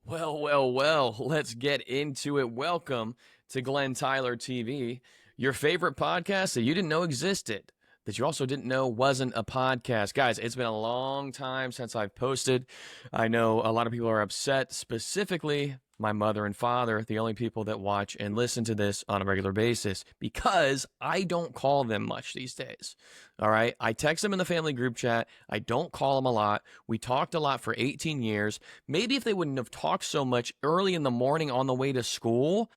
Well, let's get into it. Welcome to Glen Tyler TV, your favorite podcast that you didn't know existed, that you also didn't know wasn't a podcast. Guys, it's been a long time since I've posted. I know a lot of people are upset, specifically my mother and father, the only people that watch and listen to this on a regular basis, because I don't call them much these days. All right. I text them in the family group chat. I don't call them a lot. We talked a lot for 18 years. Maybe if they wouldn't have talked so much early in the morning on the way to school,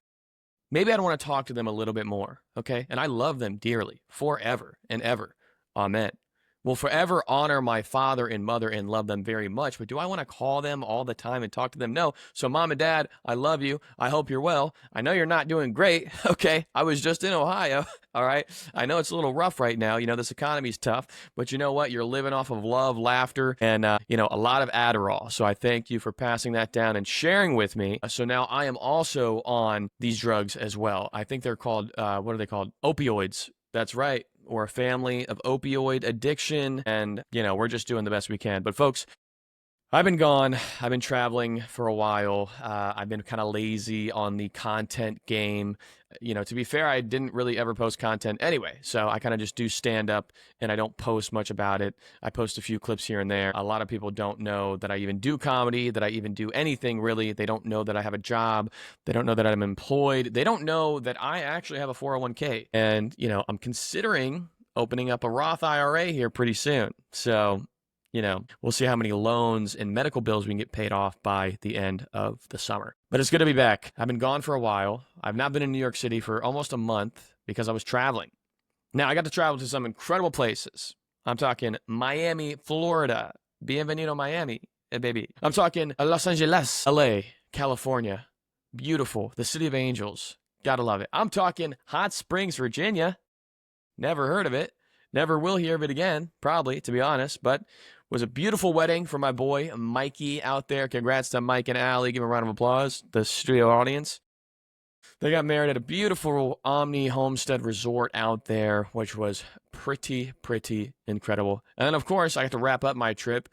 maybe I'd want to talk to them a little bit more. Okay. And I love them dearly forever and ever. Amen. Will forever honor my father and mother and love them very much. But do I want to call them all the time and talk to them? No. So, mom and dad, I love you. I hope you're well. I know you're not doing great. Okay. I was just in Ohio. All right. I know it's a little rough right now. This economy's tough. But you know what? You're living off of love, laughter, and, a lot of Adderall. So I thank you for passing that down and sharing with me. So now I am also on these drugs as well. I think they're called, what are they called? Opioids. That's right. Or a family of opioid addiction. And, we're just doing the best we can. But folks, I've been gone. I've been traveling for a while. I've been kind of lazy on the content game. To be fair, I didn't really ever post content anyway. So I kind of just do stand up and I don't post much about it. I post a few clips here and there. A lot of people don't know that I even do comedy, that I even do anything really. They don't know that I have a job. They don't know that I'm employed. They don't know that I actually have a 401k. And, I'm considering opening up a Roth IRA here pretty soon. So, we'll see how many loans and medical bills we can get paid off by the end of the summer. But it's good to be back. I've been gone for a while. I've not been in New York City for almost a month because I was traveling. Now, I got to travel to some incredible places. I'm talking Miami, Florida. Bienvenido, Miami, baby. I'm talking Los Angeles, LA, California. Beautiful. The City of Angels. Gotta love it. I'm talking Hot Springs, Virginia. Never heard of it. Never will hear of it again, probably, to be honest. But was a beautiful wedding for my boy, Mikey, out there. Congrats to Mike and Allie. Give a round of applause, the studio audience. They got married at a beautiful Omni Homestead Resort out there, which was pretty incredible. And then, of course, I got to wrap up my trip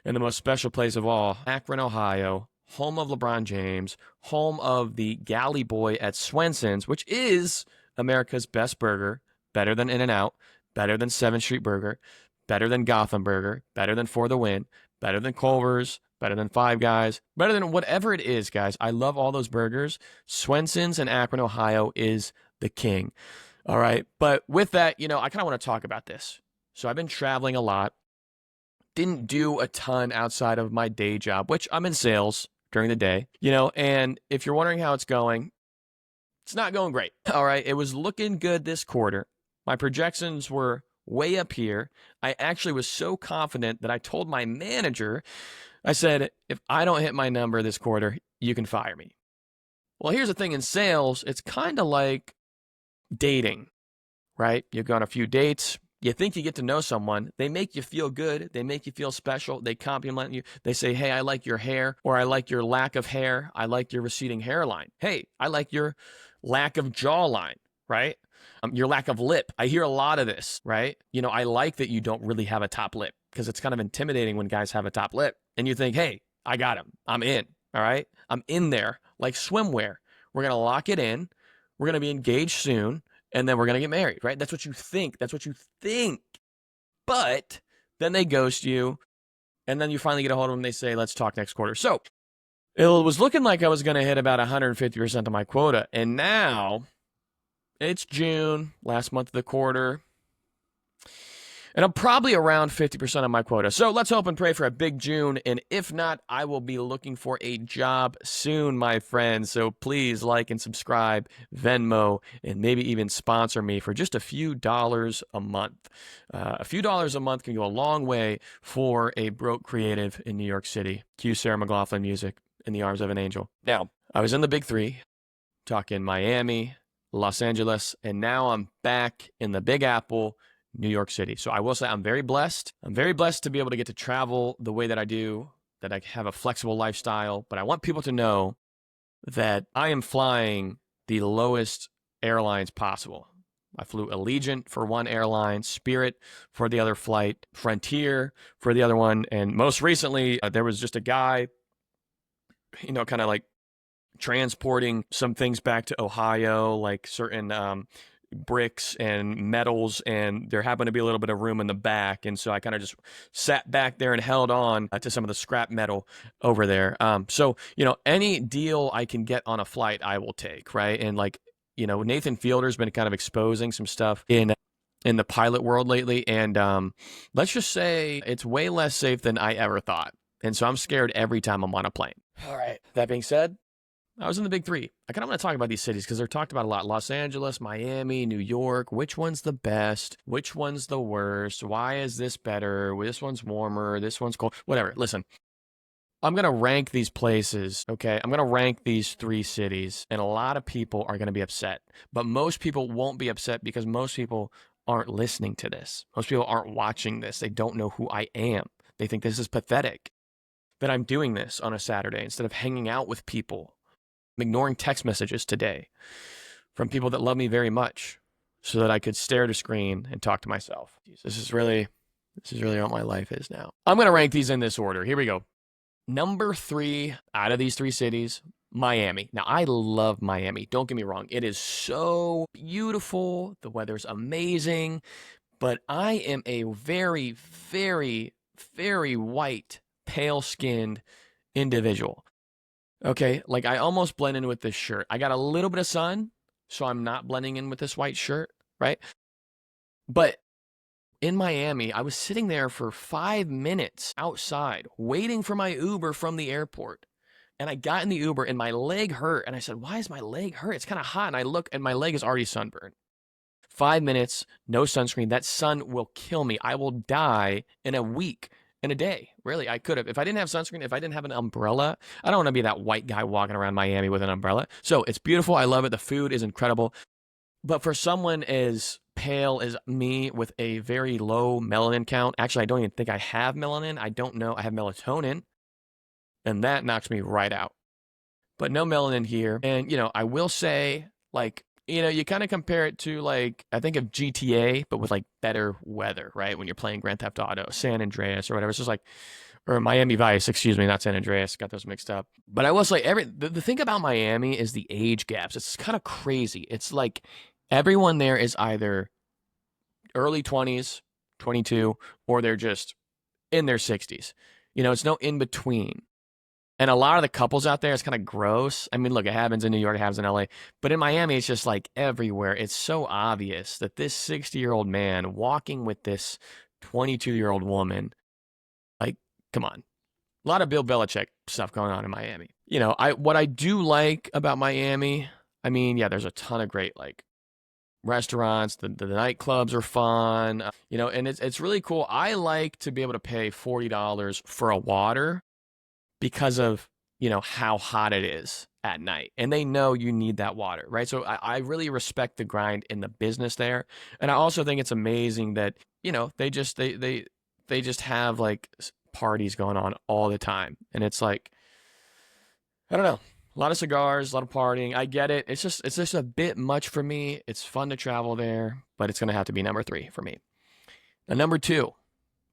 in the most special place of all, Akron, Ohio, home of LeBron James, home of the Galley Boy at Swenson's, which is America's best burger, better than In-N-Out, better than 7th Street Burger, better than Gotham Burger, better than For the Win, better than Culver's, better than Five Guys, better than whatever it is, guys. I love all those burgers. Swenson's in Akron, Ohio is the king. All right. But with that, I kind of want to talk about this. So I've been traveling a lot. Didn't do a ton outside of my day job, which I'm in sales during the day, and if you're wondering how it's going, it's not going great. All right. It was looking good this quarter. My projections were way up here. I actually was so confident that I told my manager, I said, if I don't hit my number this quarter, you can fire me. Well, here's the thing in sales, it's kind of like dating, right? You go on a few dates. You think you get to know someone. They make you feel good. They make you feel special. They compliment you. They say, hey, I like your hair, or I like your lack of hair. I like your receding hairline. Hey, I like your lack of jawline, right? Your lack of lip. I hear a lot of this, right? I like that you don't really have a top lip because it's kind of intimidating when guys have a top lip. And you think, hey, I got him. I'm in. All right. I'm in there like swimwear. We're going to lock it in. We're going to be engaged soon. And then we're going to get married, right? That's what you think. That's what you think. But then they ghost you. And then you finally get a hold of them. They say, let's talk next quarter. So it was looking like I was going to hit about 150% of my quota. And now it's June, last month of the quarter, and I'm probably around 50% of my quota. So let's hope and pray for a big June, and if not, I will be looking for a job soon, my friends. So please like and subscribe, Venmo, and maybe even sponsor me for just a few dollars a month. A few dollars a month can go a long way for a broke creative in New York City. Cue Sarah McLachlan music, In the Arms of an Angel. Now, I was in the big three, talking Miami, Los Angeles, and now I'm back in the Big Apple, New York City. So I will say I'm very blessed. I'm very blessed to be able to get to travel the way that I do, that I have a flexible lifestyle. But I want people to know that I am flying the lowest airlines possible. I flew Allegiant for one airline, Spirit for the other flight, Frontier for the other one. And most recently, there was just a guy kind of like transporting some things back to Ohio, like certain bricks and metals, and there happened to be a little bit of room in the back, and so I kind of just sat back there and held on to some of the scrap metal over there. So any deal I can get on a flight, I will take, right? And like Nathan Fielder's been kind of exposing some stuff in the pilot world lately, and let's just say it's way less safe than I ever thought, and so I'm scared every time I'm on a plane. All right. That being said, I was in the big three. I kind of want to talk about these cities because they're talked about a lot. Los Angeles, Miami, New York. Which one's the best? Which one's the worst? Why is this better? This one's warmer. This one's cold. Whatever. Listen, I'm going to rank these places, okay? I'm going to rank these 3 cities, and a lot of people are going to be upset. But most people won't be upset because most people aren't listening to this. Most people aren't watching this. They don't know who I am. They think this is pathetic that I'm doing this on a Saturday instead of hanging out with people. I'm ignoring text messages today from people that love me very much so that I could stare at a screen and talk to myself. This is really what my life is now. I'm going to rank these in this order. Here we go. Number 3 out of these 3 cities, Miami. Now, I love Miami. Don't get me wrong. It is so beautiful. The weather's amazing. But I am a very, very, very white, pale-skinned individual. Okay, like I almost blend in with this shirt. I got a little bit of sun, so I'm not blending in with this white shirt, right? But in Miami, I was sitting there for 5 minutes outside waiting for my Uber from the airport. And I got in the Uber and my leg hurt. And I said, why is my leg hurt? It's kind of hot. And I look and my leg is already sunburned. 5 minutes, no sunscreen. That sun will kill me. I will die in a week. In a day, really, I could have. If I didn't have sunscreen, if I didn't have an umbrella, I don't want to be that white guy walking around Miami with an umbrella. So it's beautiful. I love it. The food is incredible. But for someone as pale as me with a very low melanin count, actually, I don't even think I have melanin. I don't know. I have melatonin, and that knocks me right out. But no melanin here. And, I will say, like, you kind of compare it to, like, I think of GTA, but with, like, better weather, right? When you're playing Grand Theft Auto, San Andreas or whatever. It's just like, or Miami Vice, excuse me, not San Andreas. Got those mixed up. But I will say, the thing about Miami is the age gaps. It's kind of crazy. It's like everyone there is either early 20s, 22, or they're just in their 60s. It's no in between. And a lot of the couples out there, it's kind of gross. I mean, look, it happens in New York, it happens in LA. But in Miami, it's just like everywhere. It's so obvious that this 60-year-old man walking with this 22-year-old woman, like, come on. A lot of Bill Belichick stuff going on in Miami. What I do like about Miami, I mean, yeah, there's a ton of great, like, restaurants. The nightclubs are fun. And it's really cool. I like to be able to pay $40 for a water because of, how hot it is at night. And they know you need that water, right? So I really respect the grind in the business there. And I also think it's amazing that, they just have like parties going on all the time. And it's like, I don't know, a lot of cigars, a lot of partying. I get it. It's just a bit much for me. It's fun to travel there, but it's going to have to be number 3 for me. Now, number 2,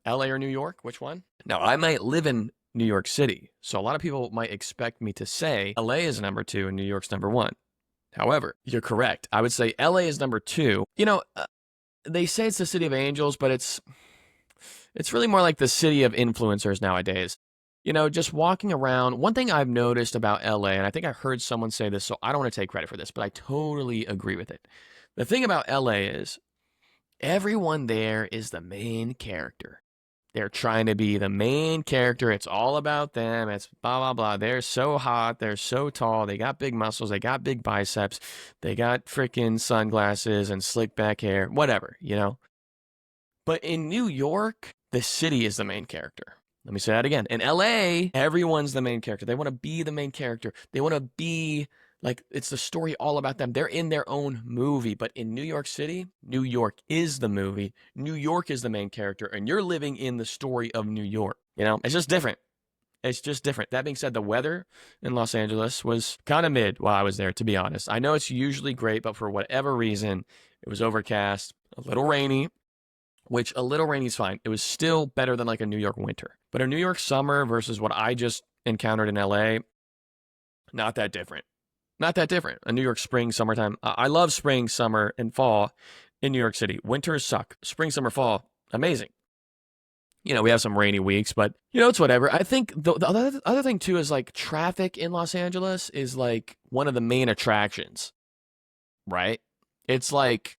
LA or New York? Which one? Now, I might live in New York City. So a lot of people might expect me to say LA is number 2 and New York's number 1. However, you're correct. I would say LA is number 2. They say it's the city of angels, but it's really more like the city of influencers nowadays. Just walking around. One thing I've noticed about LA, and I think I heard someone say this, so I don't want to take credit for this, but I totally agree with it. The thing about LA is everyone there is the main character. They're trying to be the main character. It's all about them. It's blah, blah, blah. They're so hot. They're so tall. They got big muscles. They got big biceps. They got freaking sunglasses and slick back hair, whatever, But in New York, the city is the main character. Let me say that again. In LA, everyone's the main character. They want to be the main character. They want to be like, it's the story all about them. They're in their own movie. But in New York City, New York is the movie. New York is the main character. And you're living in the story of New York. It's just different. It's just different. That being said, the weather in Los Angeles was kind of mid while I was there, to be honest. I know it's usually great, but for whatever reason, it was overcast, a little rainy, which a little rainy is fine. It was still better than like a New York winter. But a New York summer versus what I just encountered in LA, Not that different. Not that different. A New York spring, summertime. I love spring, summer, and fall in New York City. Winters suck. Spring, summer, fall, amazing. We have some rainy weeks, but it's whatever. I think the other thing too is like traffic in Los Angeles is like one of the main attractions, right? It's like,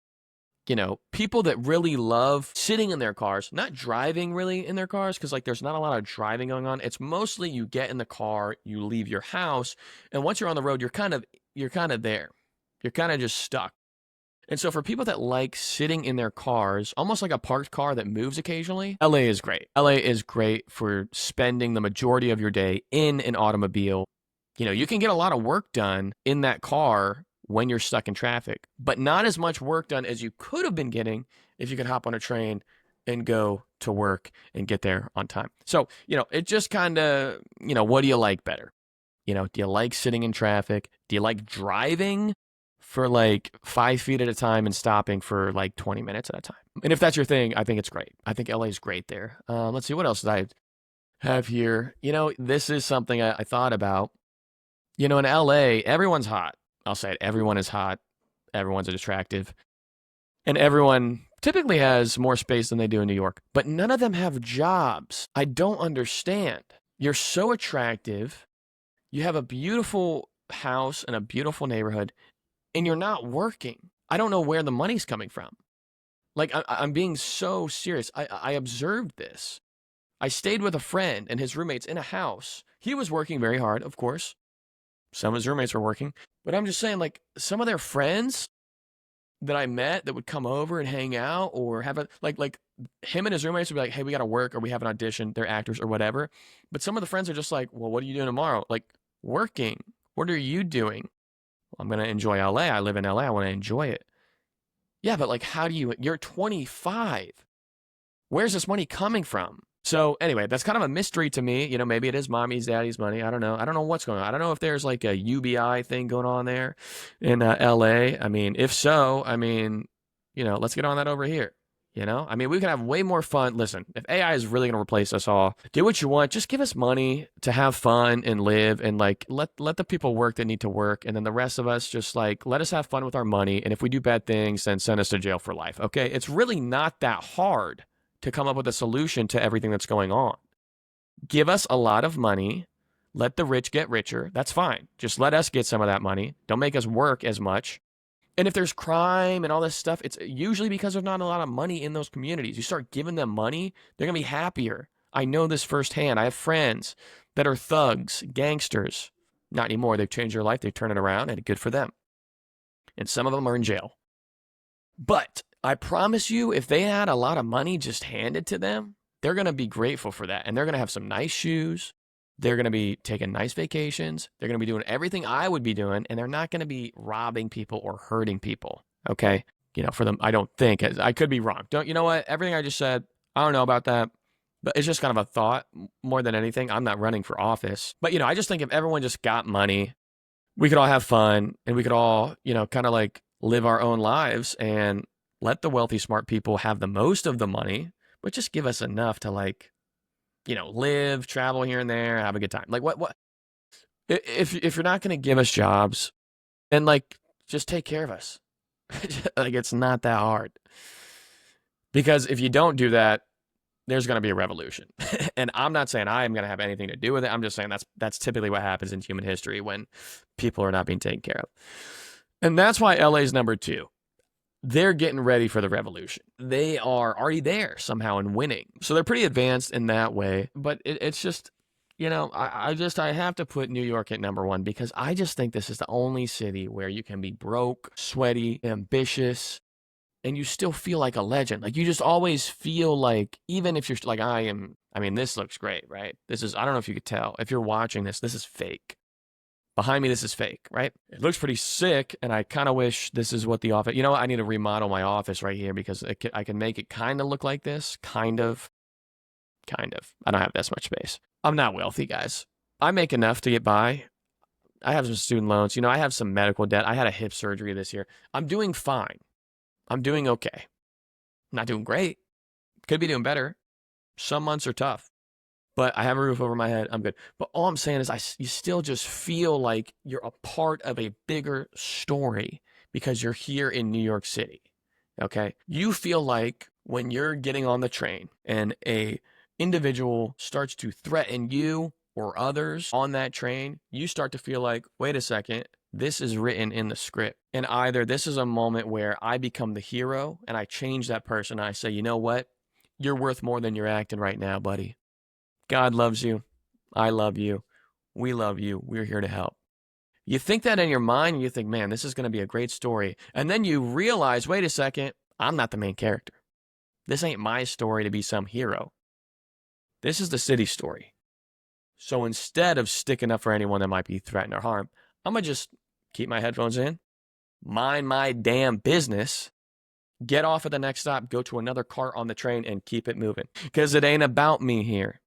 people that really love sitting in their cars, not driving really in their cars, because like there's not a lot of driving going on. It's mostly you get in the car, you leave your house, and once you're on the road, you're kind of there. You're kind of just stuck. And so for people that like sitting in their cars, almost like a parked car that moves occasionally, LA is great. LA is great for spending the majority of your day in an automobile. You can get a lot of work done in that car when you're stuck in traffic, but not as much work done as you could have been getting if you could hop on a train and go to work and get there on time. So, it just kind of, what do you like better? Do you like sitting in traffic? Do you like driving for like 5 feet at a time and stopping for like 20 minutes at a time? And if that's your thing, I think it's great. I think LA is great there. Let's see, what else did I have here? This is something I thought about. In LA, everyone's hot. I'll say it. Everyone is hot. Everyone's attractive. And everyone typically has more space than they do in New York. But none of them have jobs. I don't understand. You're so attractive. You have a beautiful house and a beautiful neighborhood, and you're not working. I don't know where the money's coming from. Like, I'm being so serious. I observed this. I stayed with a friend and his roommates in a house. He was working very hard, of course. Some of his roommates were working. But I'm just saying, like, some of their friends that I met that would come over and hang out or have a, like him and his roommates would be like, hey, we got to work, or we have an audition. They're actors or whatever. But some of the friends are just like, well, what are you doing tomorrow? Like, working. What are you doing? Well, I'm going to enjoy LA. I live in LA. I want to enjoy it. Yeah, but like, you're 25. Where's this money coming from? So anyway, that's kind of a mystery to me. Maybe it is mommy's, daddy's money. I don't know. I don't know what's going on. I don't know if there's like a UBI thing going on there in LA. I mean, if so, let's get on that over here. We can have way more fun. Listen, if AI is really going to replace us all, do what you want. Just give us money to have fun and live, and like let the people work that need to work, and then the rest of us just like let us have fun with our money. And if we do bad things, then send us to jail for life. Okay, it's really not that hard to come up with a solution to everything that's going on. Give us a lot of money. Let the rich get richer. That's fine. Just let us get some of that money. Don't make us work as much. And if there's crime and all this stuff, it's usually because there's not a lot of money in those communities. You start giving them money, they're going to be happier. I know this firsthand. I have friends that are thugs, gangsters. Not anymore. They've changed their life. They've turned it around, and good for them. And some of them are in jail. But I promise you, if they had a lot of money just handed to them, they're going to be grateful for that. And they're going to have some nice shoes. They're going to be taking nice vacations. They're going to be doing everything I would be doing. And they're not going to be robbing people or hurting people. Okay? For them, I don't think. I could be wrong. You know what? Everything I just said, I don't know about that. But it's just kind of a thought more than anything. I'm not running for office. But, I just think if everyone just got money, we could all have fun. And we could all, kind of like live our own lives and let the wealthy, smart people have the most of the money, but just give us enough to like, live, travel here and there, have a good time. Like what, if you're not going to give us jobs, then like, just take care of us. Like, it's not that hard. Because if you don't do that, there's going to be a revolution. And I'm not saying I am going to have anything to do with it. I'm just saying that's typically what happens in human history when people are not being taken care of. And that's why LA's number 2. They're getting ready for the revolution. They are already there somehow and winning. So they're pretty advanced in that way. But it's just, I have to put New York at number 1 because I just think this is the only city where you can be broke, sweaty, ambitious, and you still feel like a legend. Like, you just always feel like, even if you're like, this looks great, right? I don't know if you could tell. If you're watching this is fake. Behind me, this is fake, right? It looks pretty sick, and I kind of wish this is what the office... I need to remodel my office right here because I can make it kind of look like this. Kind of. I don't have this much space. I'm not wealthy, guys. I make enough to get by. I have some student loans. I have some medical debt. I had a hip surgery this year. I'm doing fine. I'm doing okay. Not doing great. Could be doing better. Some months are tough. but I have a roof over my head. I'm good. But all I'm saying is you still just feel like you're a part of a bigger story because you're here in New York City. Okay? You feel like when you're getting on the train and a individual starts to threaten you or others on that train, you start to feel like, wait a second, this is written in the script. And either this is a moment where I become the hero and I change that person. And I say, you know what? You're worth more than you're acting right now, buddy. God loves you. I love you. We love you. We're here to help. You think that in your mind and you think, man, this is going to be a great story. And then you realize, wait a second, I'm not the main character. This ain't my story to be some hero. This is the city story. So instead of sticking up for anyone that might be threatened or harmed, I'm going to just keep my headphones in, mind my damn business, get off at the next stop, go to another car on the train, and keep it moving. Because it ain't about me here.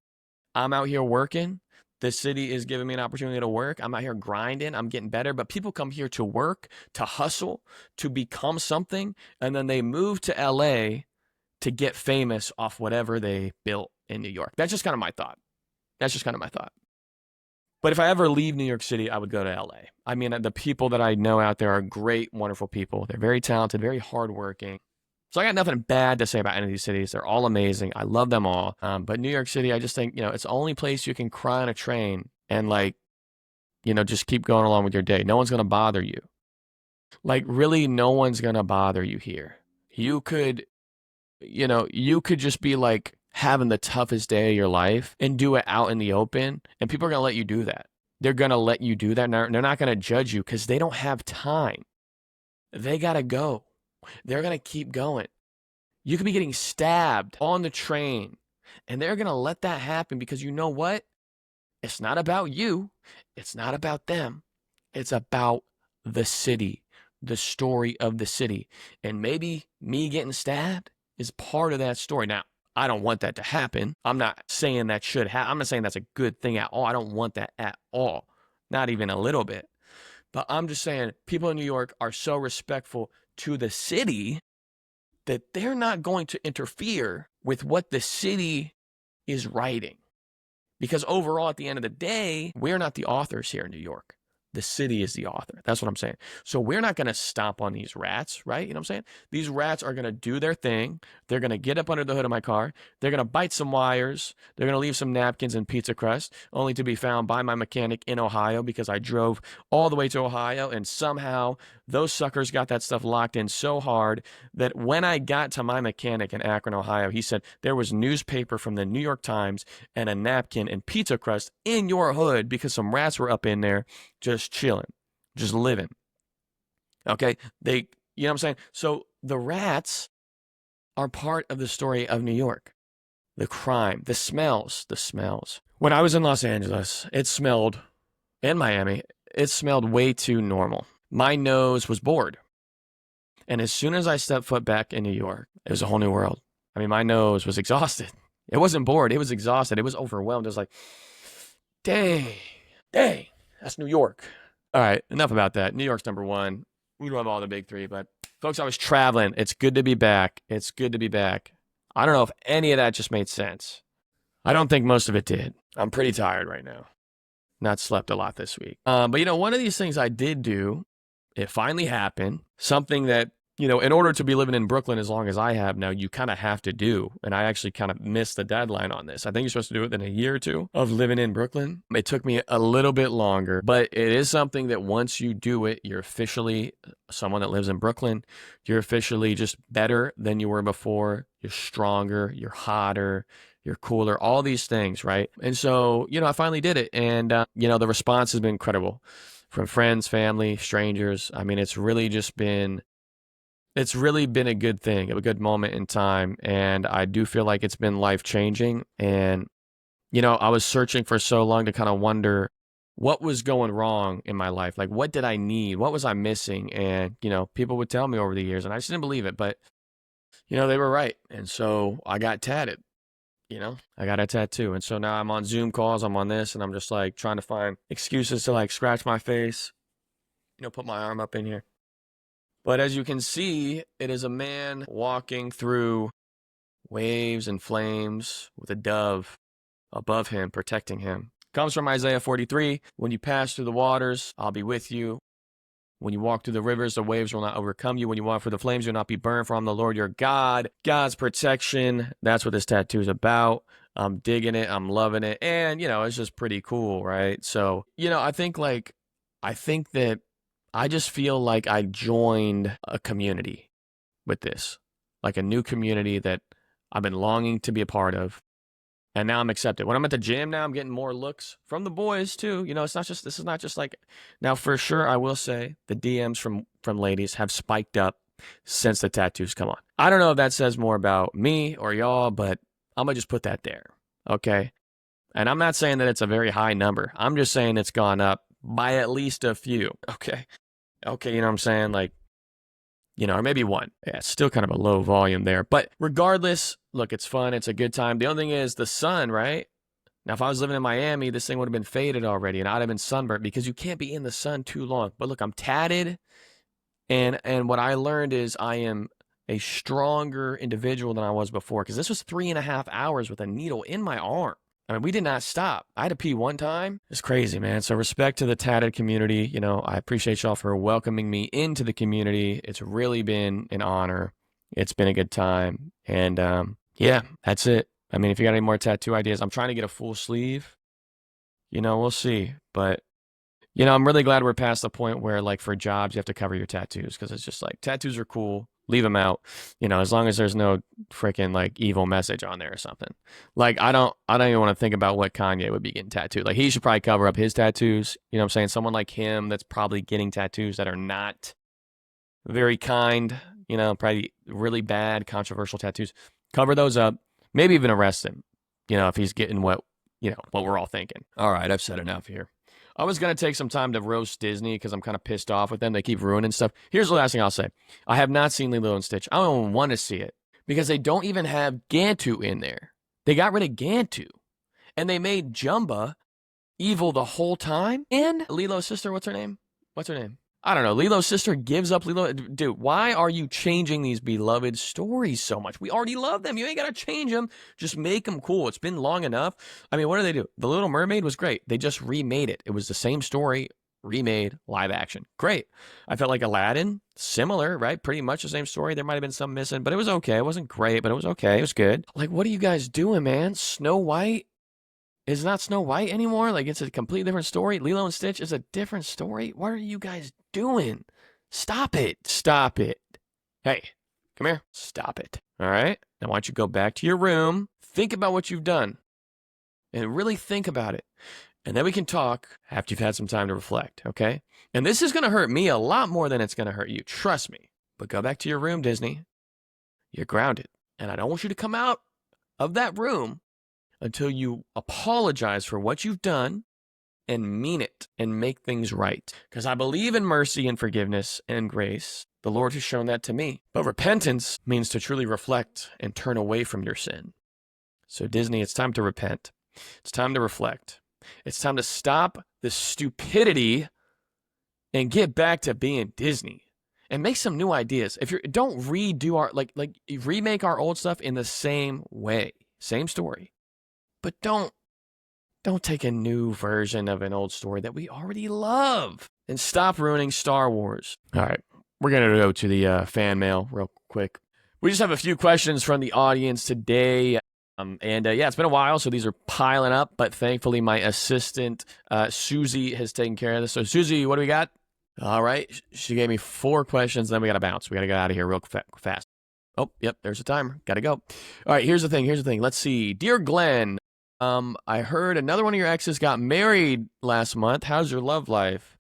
I'm out here working. The city is giving me an opportunity to work. I'm out here grinding. I'm getting better. But people come here to work, to hustle, to become something. And then they move to LA to get famous off whatever they built in New York. That's just kind of my thought. But if I ever leave New York City, I would go to LA. I mean, the people that I know out there are great, wonderful people. They're very talented, very hardworking. So I got nothing bad to say about any of these cities. They're all amazing. I love them all. But New York City, I just think, it's the only place you can cry on a train and just keep going along with your day. No one's going to bother you. Really, no one's going to bother you here. You could just be having the toughest day of your life and do it out in the open, and people are going to let you do that. They're going to let you do that. And they're not going to judge you because they don't have time. They got to go. They're going to keep going. You could be getting stabbed on the train, and they're going to let that happen because you know what? It's not about you. It's not about them. It's about the city, the story of the city. And maybe me getting stabbed is part of that story. Now, I don't want that to happen. I'm not saying that should happen. I'm not saying that's a good thing at all. I don't want that at all. Not even a little bit. But I'm just saying people in New York are so respectful to the city that they're not going to interfere with what the city is writing. Because overall, at the end of the day, we're not the authors here in New York. The city is the author. That's what I'm saying. So we're not going to stomp on these rats, right? You know what I'm saying? These rats are going to do their thing. They're going to get up under the hood of my car. They're going to bite some wires. They're going to leave some napkins and pizza crust, only to be found by my mechanic in Ohio because I drove all the way to Ohio, and somehow those suckers got that stuff locked in so hard that when I got to my mechanic in Akron, Ohio, he said there was newspaper from the New York Times and a napkin and pizza crust in your hood because some rats were up in there just chilling, just living. Okay? You know what I'm saying? So the rats are part of the story of New York. The crime, the smells. When I was in Los Angeles, it smelled, in Miami, it smelled way too normal. My nose was bored. And as soon as I stepped foot back in New York, it was a whole new world. I mean, my nose was exhausted. It wasn't bored. It was exhausted. It was overwhelmed. It was like, dang, that's New York. All right, enough about that. New York's number one. We love all the big three, but folks, I was traveling. It's good to be back. I don't know if any of that just made sense. I don't think most of it did. I'm pretty tired right now. Not slept a lot this week. But one of these things I did do, it finally happened. Something that, in order to be living in Brooklyn as long as I have now, you kind of have to do. And I actually kind of missed the deadline on this. I think you're supposed to do it in a year or two of living in Brooklyn. It took me a little bit longer, but it is something that once you do it, you're officially someone that lives in Brooklyn. You're officially just better than you were before. You're stronger, you're hotter, you're cooler, all these things, right? And so, I finally did it. And, the response has been incredible from friends, family, strangers. I mean, it's really been a good thing, a good moment in time. And I do feel like it's been life-changing. And, I was searching for so long to kind of wonder what was going wrong in my life. Like, what did I need? What was I missing? And, people would tell me over the years, and I just didn't believe it. But, they were right. And so I got tatted. I got a tattoo. And so now I'm on Zoom calls, I'm on this, and I'm just trying to find excuses to scratch my face, put my arm up in here. But as you can see, it is a man walking through waves and flames with a dove above him, protecting him. Comes from Isaiah 43. When you pass through the waters, I'll be with you. When you walk through the rivers, the waves will not overcome you. When you walk through the flames, you'll not be burned, for I'm the Lord your God. God's protection. That's what this tattoo is about. I'm digging it. I'm loving it. And, it's just pretty cool, right? So, I think that I just feel like I joined a community with this, like a new community that I've been longing to be a part of. And now I'm accepted. When I'm at the gym now, I'm getting more looks from the boys too. This is not just like, now for sure, I will say the DMs from ladies have spiked up since the tattoos come on. I don't know if that says more about me or y'all, but I'm going to just put that there. Okay. And I'm not saying that it's a very high number. I'm just saying it's gone up by at least a few. Okay. Okay. You know what I'm saying? Like, or maybe one. Yeah, it's still kind of a low volume there. But regardless, look, it's fun. It's a good time. The only thing is the sun, right? Now, if I was living in Miami, this thing would have been faded already, and I'd have been sunburnt because you can't be in the sun too long. But look, I'm tatted, and what I learned is I am a stronger individual than I was before, because this was 3.5 hours with a needle in my arm. I mean, we did not stop. I had to pee one time. It's crazy, man. So respect to the tatted community. I appreciate y'all for welcoming me into the community. It's really been an honor. It's been a good time. And yeah, that's it. I mean, if you got any more tattoo ideas, I'm trying to get a full sleeve. We'll see. But, I'm really glad we're past the point where, like, for jobs, you have to cover your tattoos, because it's just like, tattoos are cool. Leave them out, as long as there's no freaking like evil message on there or something. Like, I don't even want to think about what Kanye would be getting tattooed. Like, he should probably cover up his tattoos. You know what I'm saying? Someone like him that's probably getting tattoos that are not very kind, probably really bad, controversial tattoos. Cover those up. Maybe even arrest him, if he's getting what we're all thinking. All right, I've said enough here. I was going to take some time to roast Disney because I'm kind of pissed off with them. They keep ruining stuff. Here's the last thing I'll say. I have not seen Lilo and Stitch. I don't even want to see it because they don't even have Gantu in there. They got rid of Gantu. And they made Jumba evil the whole time. And Lilo's sister, what's her name? I don't know. Lilo's sister gives up Lilo. Dude, why are you changing these beloved stories so much? We already love them. You ain't got to change them. Just make them cool. It's been long enough. I mean, what do they do? The Little Mermaid was great. They just remade it. It was the same story, remade, live action. Great. I felt like Aladdin, similar, right? Pretty much the same story. There might have been some missing, but it was okay. It wasn't great, but it was okay. It was good. Like, what are you guys doing, man? Snow White is not Snow White anymore. Like, it's a completely different story. Lilo and Stitch is a different story. What are you guys doing? Stop it. Stop it. Hey, come here. Stop it. All right? Now, why don't you go back to your room, think about what you've done, and really think about it. And then we can talk after you've had some time to reflect, okay? And this is going to hurt me a lot more than it's going to hurt you. Trust me. But go back to your room, Disney. You're grounded. And I don't want you to come out of that room until you apologize for what you've done and mean it and make things right. Because I believe in mercy and forgiveness and grace. The Lord has shown that to me. But repentance means to truly reflect and turn away from your sin. So Disney, it's time to repent. It's time to reflect. It's time to stop the stupidity and get back to being Disney. And make some new ideas. Don't redo our, remake our old stuff in the same way. Same story. But don't take a new version of an old story that we already love. And stop ruining Star Wars. All right, we're going to go to the fan mail real quick. We just have a few questions from the audience today. It's been a while, so these are piling up. But thankfully, my assistant, Susie, has taken care of this. So, Susie, what do we got? All right, she gave me 4 questions, then we got to bounce. We got to get out of here real fast. Oh, yep, there's a timer. Got to go. All right, here's the thing. Let's see. Dear Glenn, I heard another one of your exes got married last month. How's your love life?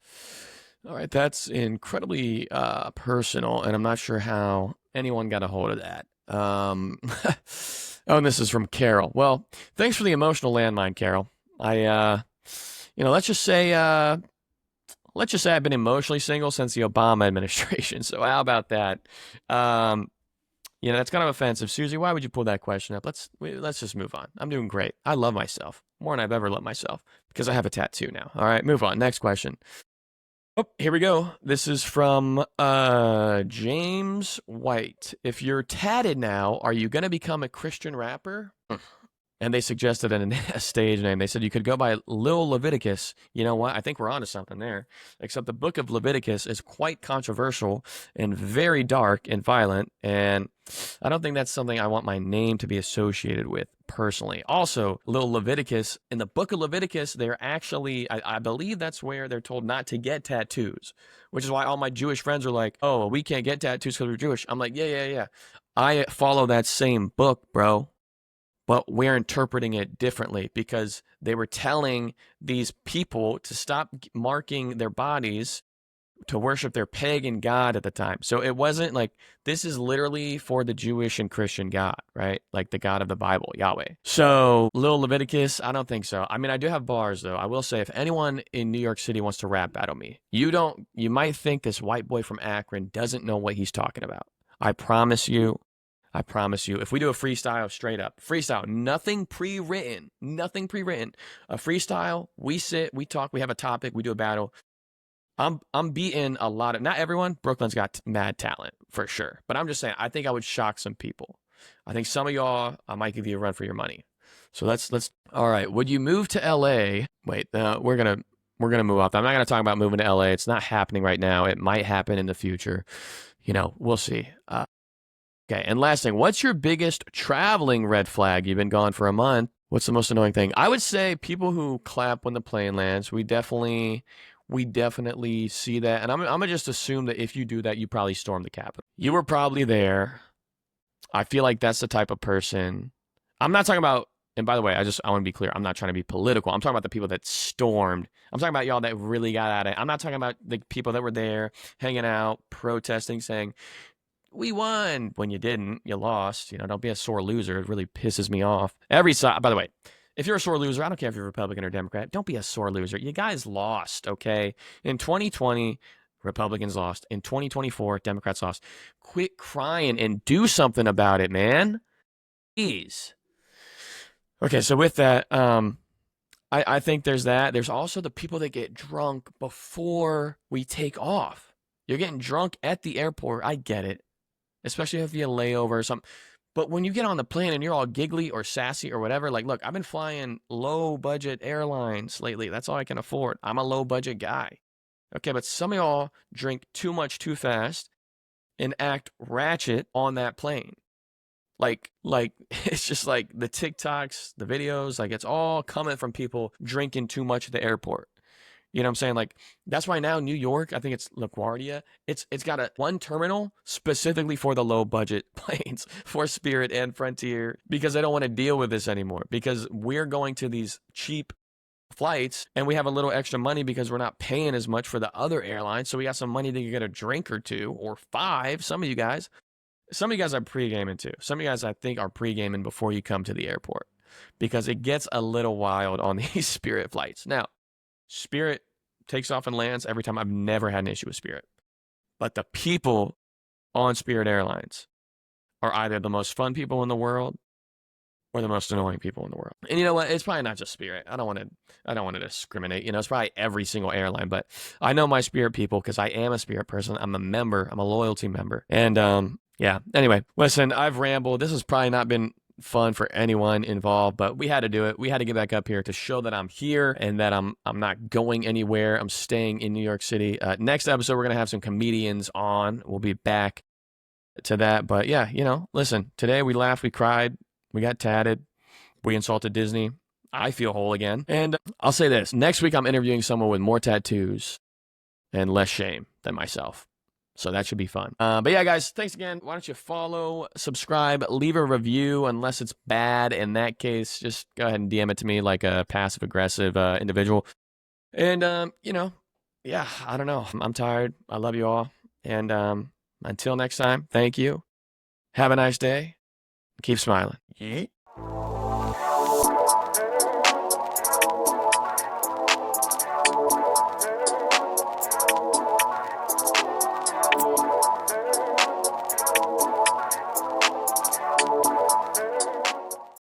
All right, that's incredibly personal, and I'm not sure how anyone got a hold of that. Oh, and this is from Carol. Well, thanks for the emotional landmine, Carol. Let's just say I've been emotionally single since the Obama administration. So how about that? That's kind of offensive. Susie, why would you pull that question up? Let's just move on. I'm doing great. I love myself more than I've ever loved myself because I have a tattoo now. All right, move on. Next question. Oh, here we go. This is from James White. If you're tatted now, are you going to become a Christian rapper? and they suggested a stage name. They said you could go by Lil Leviticus. You know what? I think we're onto something there. Except the book of Leviticus is quite controversial and very dark and violent, and I don't think that's something I want my name to be associated with personally. Also, Lil Leviticus, in the book of Leviticus, they're actually, I believe that's where they're told not to get tattoos, which is why all my Jewish friends are like, oh, well, we can't get tattoos because we're Jewish. I'm like, yeah. I follow that same book, bro. But we're interpreting it differently because they were telling these people to stop marking their bodies to worship their pagan god at the time. So it wasn't like, this is literally for the Jewish and Christian God, right? Like the God of the Bible, Yahweh. So Lil Leviticus, I don't think so. I mean, I do have bars though. I will say, if anyone in New York City wants to rap battle me, you might think this white boy from Akron doesn't know what he's talking about. I promise you, if we do a freestyle, straight up freestyle, nothing pre-written, a freestyle, we sit, we talk, we have a topic, we do a battle. I'm beating a lot of, not everyone. Brooklyn's got mad talent for sure, but I'm just saying, I think I would shock some people. I think some of y'all, I might give you a run for your money. So let's. All right, would you move to LA? Wait, we're gonna move off. I'm not gonna talk about moving to LA. It's not happening right now. It might happen in the future. We'll see. Okay, and last thing, what's your biggest traveling red flag? You've been gone for a month. What's the most annoying thing? I would say people who clap when the plane lands. We definitely see that. And I'm going to just assume that if you do that, you probably stormed the Capitol. You were probably there. I feel like that's the type of person. I'm not talking about, and by the way, I want to be clear. I'm not trying to be political. I'm talking about the people that stormed. I'm talking about y'all that really got at it. I'm not talking about the people that were there, hanging out, protesting, saying, we won, when you didn't. You lost. Don't be a sore loser. It really pisses me off. Every side, by the way, if you're a sore loser, I don't care if you're Republican or Democrat, don't be a sore loser. You guys lost, okay? In 2020, Republicans lost. In 2024, Democrats lost. Quit crying and do something about it, man. Please. Okay, so with that, I think there's that. There's also the people that get drunk before we take off. You're getting drunk at the airport. I get it. Especially if you have a layover or something. But when you get on the plane and you're all giggly or sassy or whatever, like, look, I've been flying low-budget airlines lately. That's all I can afford. I'm a low-budget guy. Okay, but some of y'all drink too much too fast and act ratchet on that plane. Like it's just like the TikToks, the videos, like it's all coming from people drinking too much at the airport. You know what I'm saying? Like, that's why now New York, I think it's LaGuardia, it's got one terminal specifically for the low budget planes, for Spirit and Frontier, because they don't want to deal with this anymore, because we're going to these cheap flights and we have a little extra money because we're not paying as much for the other airlines. So we got some money to get a drink or two or five. Some of you guys are pre-gaming too. Some of you guys, I think, are pre-gaming before you come to the airport, because it gets a little wild on these Spirit flights. Now, Spirit takes off and lands every time. I've never had an issue with Spirit. But the people on Spirit Airlines are either the most fun people in the world or the most annoying people in the world. And you know what? It's probably not just Spirit. I don't want to discriminate. It's probably every single airline. But I know my Spirit people because I am a Spirit person. I'm a member. I'm a loyalty member. And yeah. Anyway, listen, I've rambled. This has probably not been fun for anyone involved, but we had to do it. We had to get back up here to show that I'm here and that I'm not going anywhere. I'm staying in New York City. Next episode, we're going to have some comedians on. We'll be back to that. But yeah, listen, today we laughed, we cried, we got tatted, we insulted Disney. I feel whole again. And I'll say this, next week I'm interviewing someone with more tattoos and less shame than myself. So that should be fun. But yeah, guys, thanks again. Why don't you follow, subscribe, leave a review, unless it's bad. In that case, just go ahead and DM it to me like a passive-aggressive individual. And, yeah, I don't know. I'm tired. I love you all. And until next time, thank you. Have a nice day. Keep smiling.